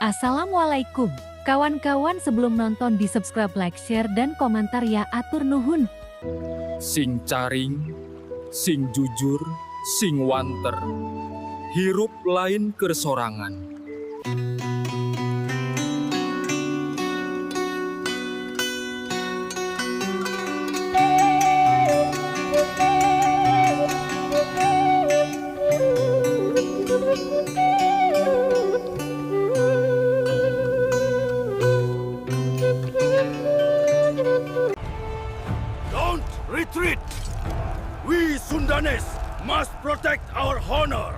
Assalamualaikum. Kawan-kawan, sebelum nonton di subscribe, like, share, dan komentar ya, atur nuhun. Sing caring, sing jujur, sing wanter. Hirup lain kersorangan. Don't retreat! We Sundanese must protect our honor!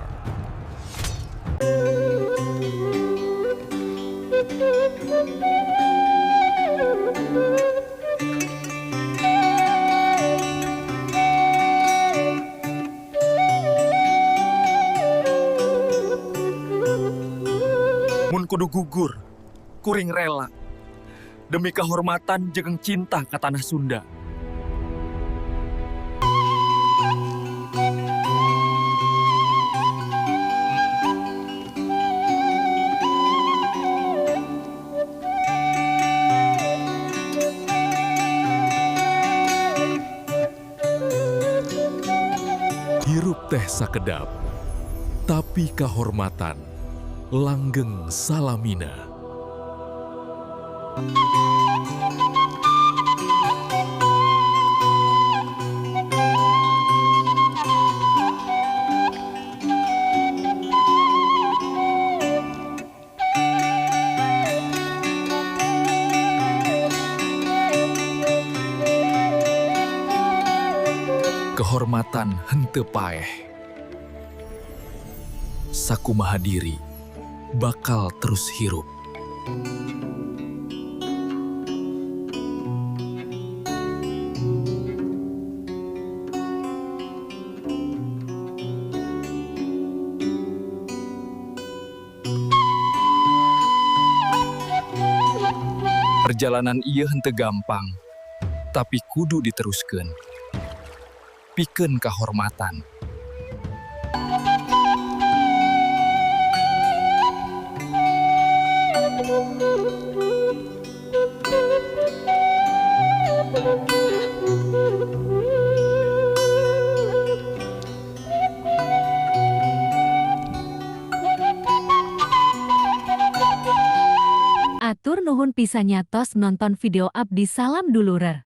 Mun kudu gugur, kuring rela. Demi kehormatan jeung cinta ka tanah Sunda. Hirup teh sakedap, tapi kehormatan langgeng salamina. Kehormatan henteu paeh. Sakumaha diri bakal terus hirup. Perjalanan ieu henteu gampang, tapi kudu diteruskeun. Pikeun kahormatan. Atur nuhun pisan nyatos nonton video abdi, salam dulurer.